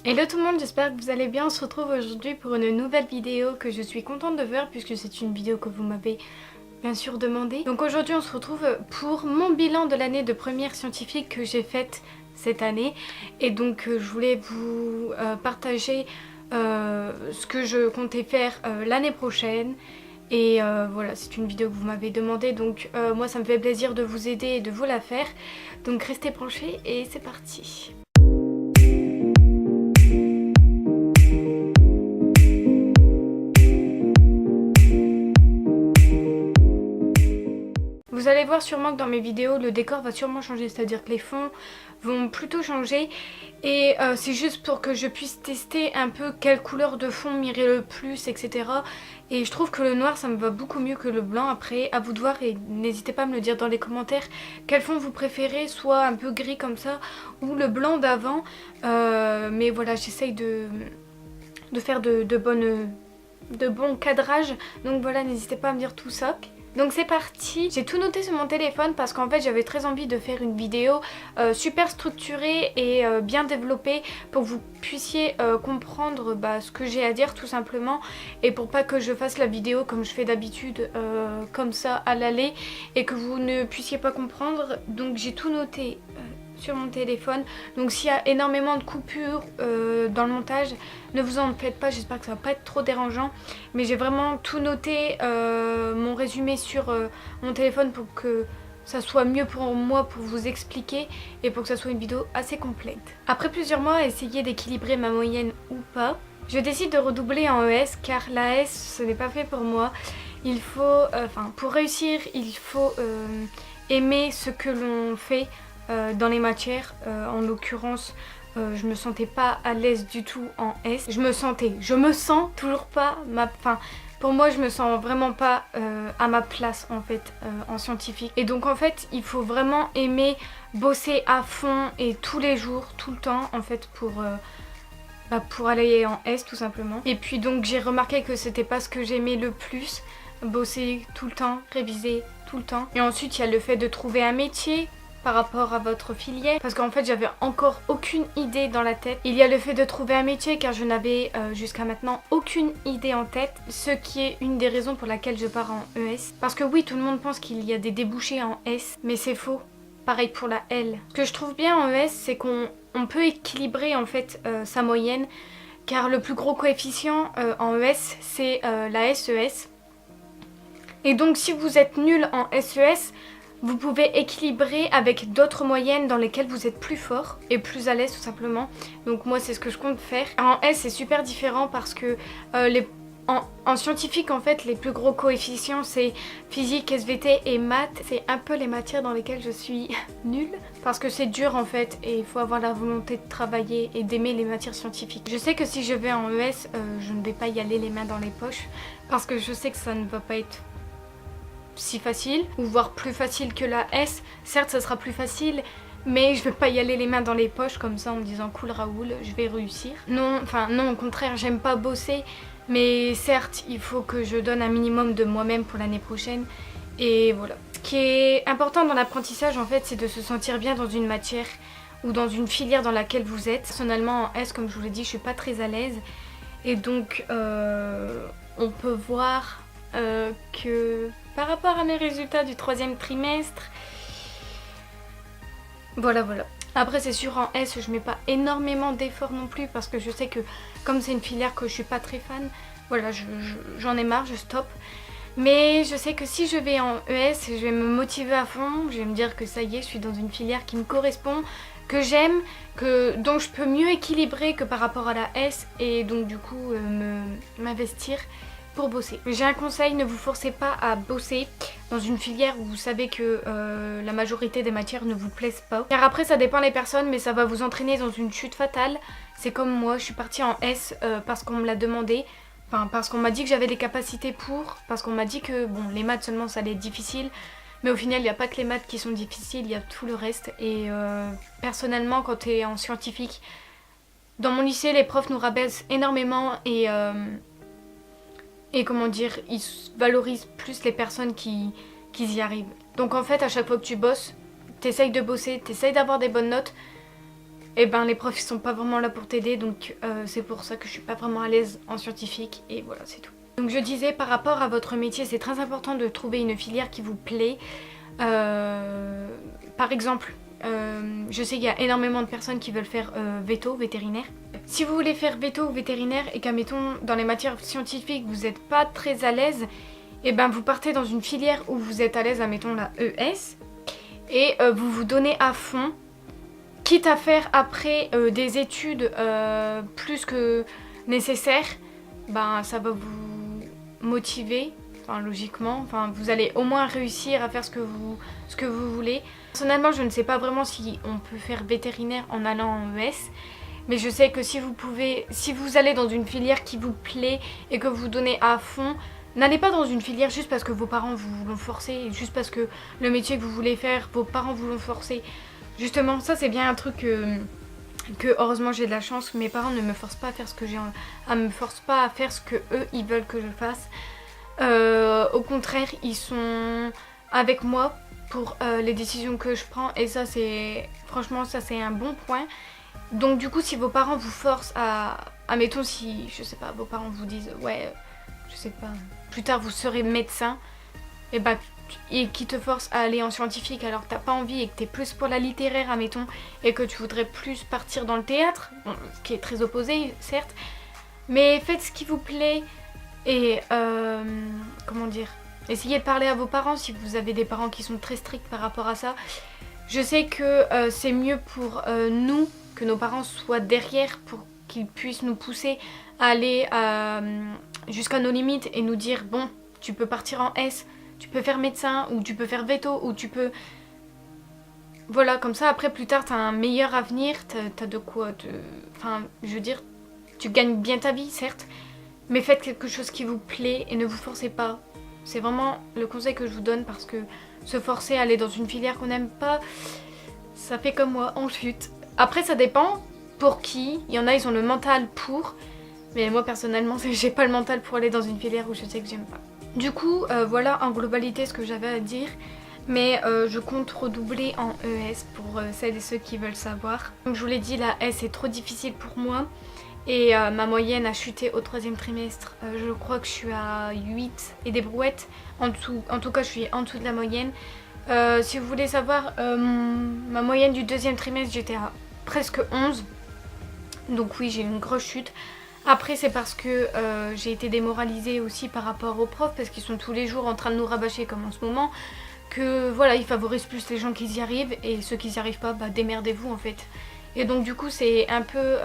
Hello tout le monde, j'espère que vous allez bien. On se retrouve aujourd'hui pour une nouvelle vidéo que je suis contente de faire puisque c'est une vidéo que vous m'avez bien sûr demandé. Donc aujourd'hui on se retrouve pour mon bilan de l'année de première scientifique que j'ai faite cette année. Et donc je voulais vous partager ce que je comptais faire l'année prochaine. Et voilà, c'est une vidéo que vous m'avez demandé, donc moi ça me fait plaisir de vous aider et de vous la faire. Donc restez branchés et c'est parti. Vous allez voir sûrement que dans mes vidéos le décor va sûrement changer, c'est-à-dire que les fonds vont plutôt changer et c'est juste pour que je puisse tester un peu quelle couleur de fond m'irait le plus, etc. Et je trouve que le noir ça me va beaucoup mieux que le blanc. Après à vous de voir et n'hésitez pas à me le dire dans les commentaires quel fond vous préférez, soit un peu gris comme ça ou le blanc d'avant. Mais voilà, j'essaye de faire de bons cadrages, donc voilà, n'hésitez pas à me dire tout ça. Donc c'est parti, j'ai tout noté sur mon téléphone parce qu'en fait j'avais très envie de faire une vidéo super structurée et bien développée pour que vous puissiez comprendre ce que j'ai à dire tout simplement, et pour pas que je fasse la vidéo comme je fais d'habitude comme ça à l'aller et que vous ne puissiez pas comprendre. Donc j'ai tout noté sur mon téléphone, donc s'il y a énormément de coupures dans le montage, ne vous en faites pas, j'espère que ça va pas être trop dérangeant, mais j'ai vraiment tout noté, mon résumé sur mon téléphone pour que ça soit mieux pour moi pour vous expliquer et pour que ça soit une vidéo assez complète. Après plusieurs mois à essayer d'équilibrer ma moyenne ou pas, je décide de redoubler en ES car la S ce n'est pas fait pour moi. Il faut, pour réussir il faut aimer ce que l'on fait dans les matières. En l'occurrence je me sentais pas à l'aise du tout en S. Je me sens toujours pas pour moi je me sens vraiment pas à ma place en fait en scientifique. Et donc en fait il faut vraiment aimer bosser à fond et tous les jours, tout le temps en fait pour aller en S tout simplement. Et puis donc j'ai remarqué que c'était pas ce que j'aimais le plus, bosser tout le temps, réviser tout le temps. Et ensuite il y a le fait de trouver un métier par rapport à votre filière, parce qu'en fait j'avais encore aucune idée dans la tête. Il y a le fait de trouver un métier car je n'avais jusqu'à maintenant aucune idée en tête, ce qui est une des raisons pour laquelle je pars en ES. Parce que oui, tout le monde pense qu'il y a des débouchés en S, mais c'est faux. Pareil pour la L. Ce que je trouve bien en ES, c'est qu'on peut équilibrer en fait sa moyenne, car le plus gros coefficient en ES c'est la SES. Et donc si vous êtes nul en SES, vous pouvez équilibrer avec d'autres moyennes dans lesquelles vous êtes plus fort et plus à l'aise tout simplement. Donc moi c'est ce que je compte faire. En S c'est super différent parce que en scientifique en fait les plus gros coefficients c'est physique, SVT et maths. C'est un peu les matières dans lesquelles je suis nulle parce que c'est dur en fait et il faut avoir la volonté de travailler et d'aimer les matières scientifiques. Je sais que si je vais en ES je ne vais pas y aller les mains dans les poches parce que je sais que ça ne va pas être si facile, ou voire plus facile que la S. Certes ça sera plus facile, mais je vais pas y aller les mains dans les poches comme ça en me disant cool Raoul, je vais réussir. Non, au contraire, j'aime pas bosser, mais certes il faut que je donne un minimum de moi-même pour l'année prochaine. Et voilà. Ce qui est important dans l'apprentissage en fait, c'est de se sentir bien dans une matière ou dans une filière dans laquelle vous êtes. Personnellement en S, comme je vous l'ai dit, je suis pas très à l'aise, et donc on peut voir que par rapport à mes résultats du 3e trimestre, voilà. Après c'est sûr en S je mets pas énormément d'efforts non plus parce que je sais que comme c'est une filière que je suis pas très fan, voilà, j'en ai marre, je stoppe. Mais je sais que si je vais en ES, je vais me motiver à fond, je vais me dire que ça y est, je suis dans une filière qui me correspond, que j'aime, dont je peux mieux équilibrer que par rapport à la S, et donc du coup m'investir pour bosser. J'ai un conseil, ne vous forcez pas à bosser dans une filière où vous savez que la majorité des matières ne vous plaisent pas. Car après ça dépend des personnes, mais ça va vous entraîner dans une chute fatale. C'est comme moi, je suis partie en S parce qu'on me l'a demandé. Enfin parce qu'on m'a dit que j'avais les capacités pour, parce qu'on m'a dit que bon les maths seulement ça allait être difficile. Mais au final il n'y a pas que les maths qui sont difficiles, il y a tout le reste. Et personnellement quand tu es en scientifique, dans mon lycée les profs nous rabaissent énormément et comment dire, ils valorisent plus les personnes qui y arrivent. Donc en fait à chaque fois que tu bosses, t'essayes de bosser, t'essayes d'avoir des bonnes notes, et ben les profs ils sont pas vraiment là pour t'aider, donc c'est pour ça que je suis pas vraiment à l'aise en scientifique, et voilà, c'est tout. Donc je disais, par rapport à votre métier, c'est très important de trouver une filière qui vous plaît. Par exemple, je sais qu'il y a énormément de personnes qui veulent faire veto, vétérinaire. Si vous voulez faire veto ou vétérinaire et qu'admettons dans les matières scientifiques vous n'êtes pas très à l'aise, et ben vous partez dans une filière où vous êtes à l'aise, admettons la ES, et vous vous donnez à fond, quitte à faire après des études plus que nécessaires, ben ça va vous motiver, enfin logiquement, enfin vous allez au moins réussir à faire ce que vous voulez. Personnellement, je ne sais pas vraiment si on peut faire vétérinaire en allant en ES, mais je sais que si vous allez dans une filière qui vous plaît et que vous donnez à fond, n'allez pas dans une filière juste parce que vos parents vous l'ont forcé, juste parce que le métier que vous voulez faire, vos parents vous l'ont forcé. Justement, ça c'est bien un truc que heureusement j'ai de la chance, mes parents ne me forcent pas à faire ce que me forcent pas à faire ce que eux ils veulent que je fasse. Au contraire, ils sont avec moi pour les décisions que je prends, et ça c'est franchement ça c'est un bon point. Donc du coup, si vos parents vous forcent admettons si je sais pas, vos parents vous disent ouais je sais pas, plus tard vous serez médecin, et bah et qui te force à aller en scientifique alors que t'as pas envie et que t'es plus pour la littéraire, admettons, et que tu voudrais plus partir dans le théâtre, bon, ce qui est très opposé certes, mais faites ce qui vous plaît et comment dire, essayez de parler à vos parents si vous avez des parents qui sont très stricts par rapport à ça. Je sais que c'est mieux pour nous que nos parents soient derrière pour qu'ils puissent nous pousser à aller jusqu'à nos limites et nous dire bon, tu peux partir en S, tu peux faire médecin, ou tu peux faire veto, ou tu peux... Voilà, comme ça après plus tard t'as un meilleur avenir, t'as de quoi enfin je veux dire, tu gagnes bien ta vie certes, mais faites quelque chose qui vous plaît et ne vous forcez pas. C'est vraiment le conseil que je vous donne, parce que se forcer à aller dans une filière qu'on n'aime pas, ça fait comme moi, on chute. Après ça dépend pour qui, il y en a ils ont le mental pour, mais moi personnellement j'ai pas le mental pour aller dans une filière où je sais que j'aime pas. Du coup voilà en globalité ce que j'avais à dire, mais je compte redoubler en ES pour celles et ceux qui veulent savoir. Comme je vous l'ai dit, la S est trop difficile pour moi et ma moyenne a chuté au 3e trimestre. Je crois que je suis à 8 et des brouettes, en tout cas je suis en dessous de la moyenne. Si vous voulez savoir, ma moyenne du 2e trimestre j'étais à presque 11, donc oui j'ai une grosse chute. Après c'est parce que j'ai été démoralisée aussi par rapport aux profs, parce qu'ils sont tous les jours en train de nous rabâcher comme en ce moment, que voilà ils favorisent plus les gens qui y arrivent, et ceux qui n'y arrivent pas, bah démerdez-vous en fait. Et donc du coup c'est un peu,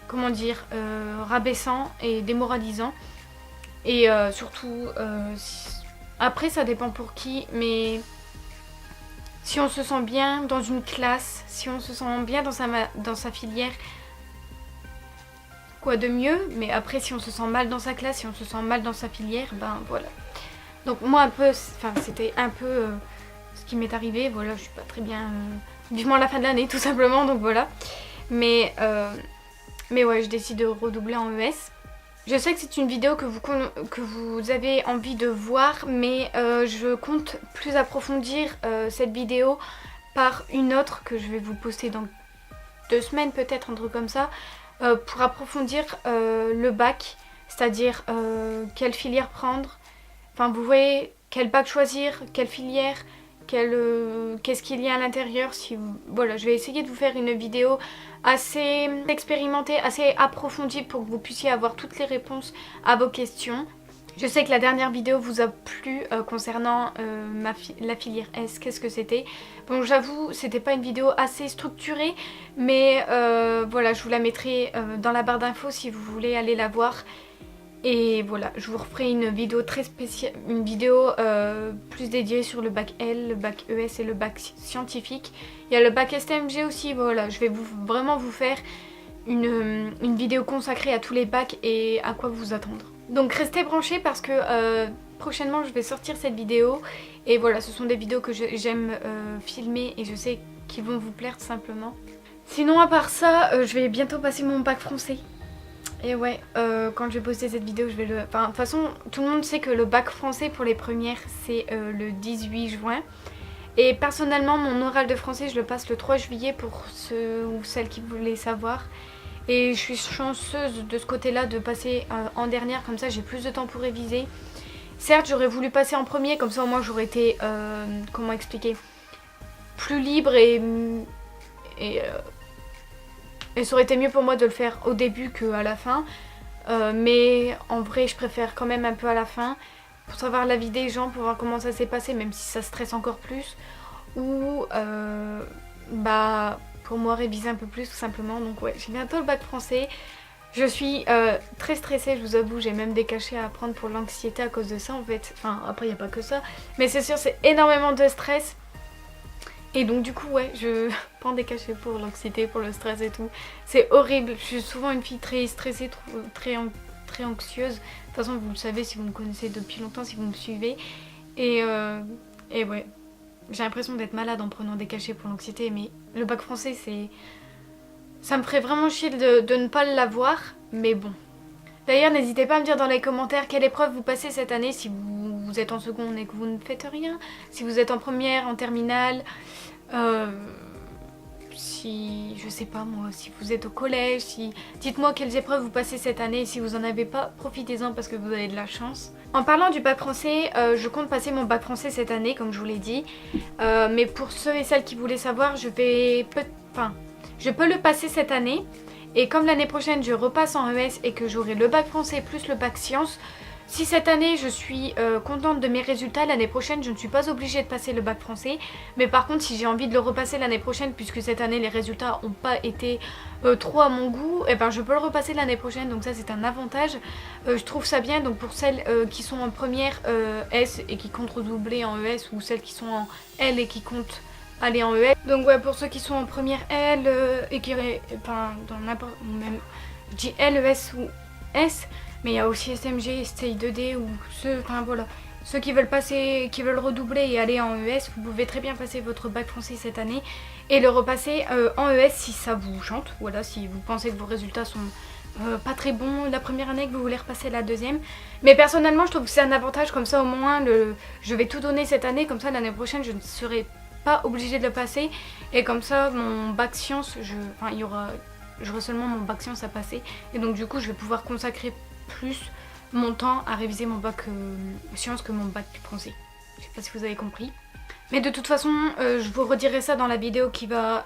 comment dire, rabaissant et démoralisant. Et surtout, après ça dépend pour qui, mais si on se sent bien dans une classe, si on se sent bien dans sa filière, quoi de mieux. Mais après si on se sent mal dans sa classe, si on se sent mal dans sa filière, ben voilà. Donc moi un peu, enfin c'était un peu ce qui m'est arrivé, voilà, je suis pas très bien, vivement la fin de l'année tout simplement, donc voilà. Mais ouais, je décide de redoubler en ES. Je sais que c'est une vidéo que vous avez envie de voir, mais je compte plus approfondir cette vidéo par une autre que je vais vous poster dans 2 semaines peut-être, un truc comme ça, pour approfondir le bac, c'est-à-dire quelle filière prendre, enfin vous voyez, quel bac choisir, quelle filière, qu'est-ce qu'il y a à l'intérieur. Voilà, je vais essayer de vous faire une vidéo assez expérimentée, assez approfondie, pour que vous puissiez avoir toutes les réponses à vos questions. Je sais que la dernière vidéo vous a plu concernant la filière S, qu'est-ce que c'était. Bon j'avoue c'était pas une vidéo assez structurée, mais voilà, je vous la mettrai dans la barre d'infos si vous voulez aller la voir. Et voilà, je vous referai une vidéo très spéciale, une vidéo plus dédiée sur le bac L, le bac ES et le bac scientifique. Il y a le bac STMG aussi, voilà, je vais vraiment vous faire une vidéo consacrée à tous les bacs et à quoi vous attendre. Donc restez branchés parce que prochainement je vais sortir cette vidéo. Et voilà, ce sont des vidéos que j'aime filmer et je sais qu'ils vont vous plaire tout simplement. Sinon à part ça, je vais bientôt passer mon bac français. Et ouais, quand je vais poster cette vidéo, je vais le... Enfin, de toute façon, tout le monde sait que le bac français pour les premières, c'est le 18 juin. Et personnellement mon oral de français je le passe le 3 juillet pour ceux ou celles qui voulaient savoir. Et je suis chanceuse de ce côté là de passer en dernière, comme ça j'ai plus de temps pour réviser. Certes j'aurais voulu passer en premier, comme ça au moins j'aurais été, comment expliquer, plus libre et ça aurait été mieux pour moi de le faire au début qu'à la fin. Mais en vrai je préfère quand même un peu à la fin pour savoir l'avis des gens, pour voir comment ça s'est passé, même si ça stresse encore plus. Ou pour moi réviser un peu plus tout simplement. Donc ouais, j'ai bientôt le bac français. Je suis très stressée, je vous avoue, j'ai même des cachets à prendre pour l'anxiété à cause de ça en fait. Enfin après il n'y a pas que ça, mais c'est sûr c'est énormément de stress. Et donc du coup ouais, je prends des cachets pour l'anxiété, pour le stress et tout. C'est horrible, je suis souvent une fille très stressée, très anxieuse. De toute façon vous le savez si vous me connaissez depuis longtemps, si vous me suivez. Et ouais, j'ai l'impression d'être malade en prenant des cachets pour l'anxiété. Mais le bac français ça me ferait vraiment chier de ne pas l'avoir. Mais bon. D'ailleurs n'hésitez pas à me dire dans les commentaires quelle épreuve vous passez cette année, si vous êtes en seconde et que vous ne faites rien, si vous êtes en première, en terminale, si je sais pas moi, si vous êtes au collège, dites-moi quelles épreuves vous passez cette année, et si vous en avez pas, profitez-en parce que vous avez de la chance. En parlant du bac français, je compte passer mon bac français cette année comme je vous l'ai dit, mais pour ceux et celles qui voulaient savoir, je peux le passer cette année. Et comme l'année prochaine je repasse en ES et que j'aurai le bac français plus le bac sciences, si cette année je suis contente de mes résultats, l'année prochaine je ne suis pas obligée de passer le bac français. Mais par contre si j'ai envie de le repasser l'année prochaine, puisque cette année les résultats n'ont pas été trop à mon goût, et ben je peux le repasser l'année prochaine, donc ça c'est un avantage. Je trouve ça bien, donc pour celles qui sont en première S et qui comptent redoubler en ES, ou celles qui sont en L et qui comptent aller en ES. Donc ouais, pour ceux qui sont en première L et qui dans n'importe, même je dis L, ES ou S, mais il y a aussi SMG, STI 2D ou ceux qui veulent passer, qui veulent redoubler et aller en ES, vous pouvez très bien passer votre bac français cette année et le repasser en ES si ça vous chante. Voilà, si vous pensez que vos résultats sont pas très bons la première année, que vous voulez repasser la deuxième. Mais personnellement je trouve que c'est un avantage, comme ça au moins je vais tout donner cette année, comme ça l'année prochaine je ne serai pas obligée de le passer, et comme ça mon bac sciences, j'aurai seulement mon bac sciences à passer, et donc du coup je vais pouvoir consacrer plus mon temps à réviser mon bac sciences que mon bac français. Je sais pas si vous avez compris, mais de toute façon je vous redirai ça dans la vidéo qui va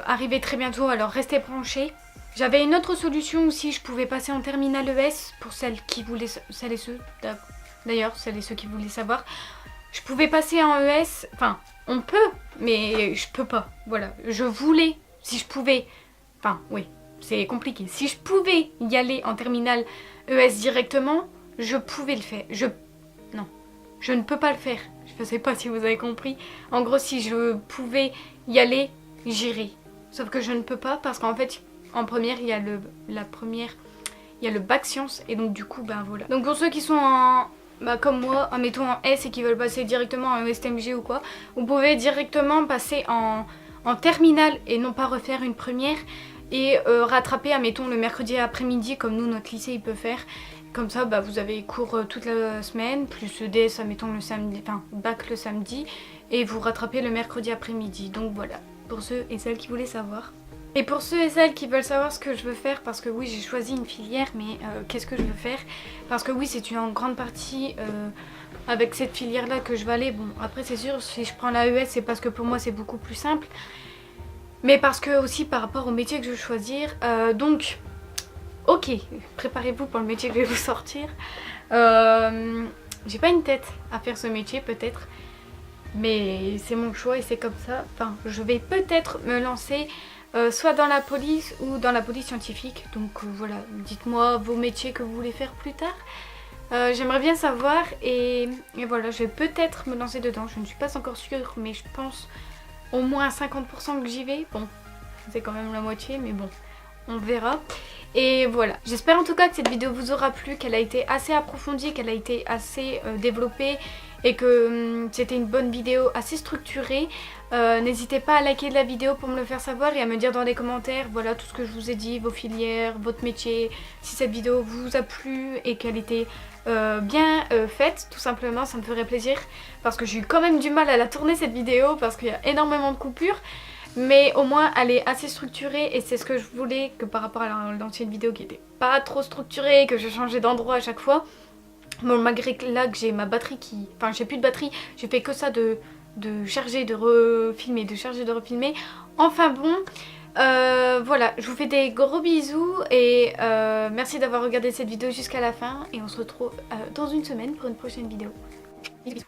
arriver très bientôt, alors restez branchés. J'avais une autre solution aussi, je pouvais passer en terminale ES pour celles et ceux qui voulaient savoir. Je pouvais passer en ES, enfin on peut, mais je peux pas, voilà. Je voulais, si je pouvais, enfin oui, c'est compliqué. Si je pouvais y aller en terminale ES directement, je pouvais le faire. Non, je ne peux pas le faire. Je ne sais pas si vous avez compris. En gros, si je pouvais y aller, j'irais. Sauf que je ne peux pas parce qu'en fait, en première, il y a le bac sciences, et donc du coup, ben voilà. Donc pour ceux qui sont comme moi, mettons en S et qui veulent passer directement en STMG ou quoi, vous pouvez directement passer en terminale et non pas refaire une première, et rattraper, admettons, le mercredi après-midi comme nous, notre lycée, il peut faire. Comme ça, vous avez cours toute la semaine, plus DS, admettons, le samedi, enfin, bac le samedi, et vous rattrapez le mercredi après-midi. Donc voilà, pour ceux et celles qui voulaient savoir. Et pour ceux et celles qui veulent savoir ce que je veux faire, parce que oui j'ai choisi une filière, mais qu'est-ce que je veux faire? Parce que oui c'est en grande partie avec cette filière là que je vais aller. Bon après c'est sûr, si je prends la ES c'est parce que pour moi c'est beaucoup plus simple, mais parce que aussi par rapport au métier que je veux choisir. Donc ok, préparez-vous pour le métier que je vais vous sortir. J'ai pas une tête à faire ce métier peut-être, mais c'est mon choix et c'est comme ça. Enfin je vais peut-être me lancer soit dans la police ou dans la police scientifique. Donc voilà, dites-moi vos métiers que vous voulez faire plus tard. J'aimerais bien savoir, et voilà, je vais peut-être me lancer dedans. Je ne suis pas encore sûre, mais je pense au moins à 50% que j'y vais. Bon, c'est quand même la moitié, mais bon, on verra. Et voilà, j'espère en tout cas que cette vidéo vous aura plu, qu'elle a été assez approfondie, qu'elle a été assez développée, et que c'était une bonne vidéo assez structurée. N'hésitez pas à liker la vidéo pour me le faire savoir et à me dire dans les commentaires voilà tout ce que je vous ai dit, vos filières, votre métier, si cette vidéo vous a plu et qu'elle était bien faite, tout simplement, ça me ferait plaisir parce que j'ai eu quand même du mal à la tourner cette vidéo parce qu'il y a énormément de coupures. Mais au moins elle est assez structurée et c'est ce que je voulais, que par rapport à l'ancienne vidéo qui était pas trop structurée, que je changeais d'endroit à chaque fois. Bon, malgré que là que j'ai ma batterie qui... Enfin j'ai plus de batterie, j'ai fait que ça de charger, de refilmer, de charger, de refilmer. Enfin bon, voilà, je vous fais des gros bisous et merci d'avoir regardé cette vidéo jusqu'à la fin. Et on se retrouve dans une semaine pour une prochaine vidéo. Bisous, bisous.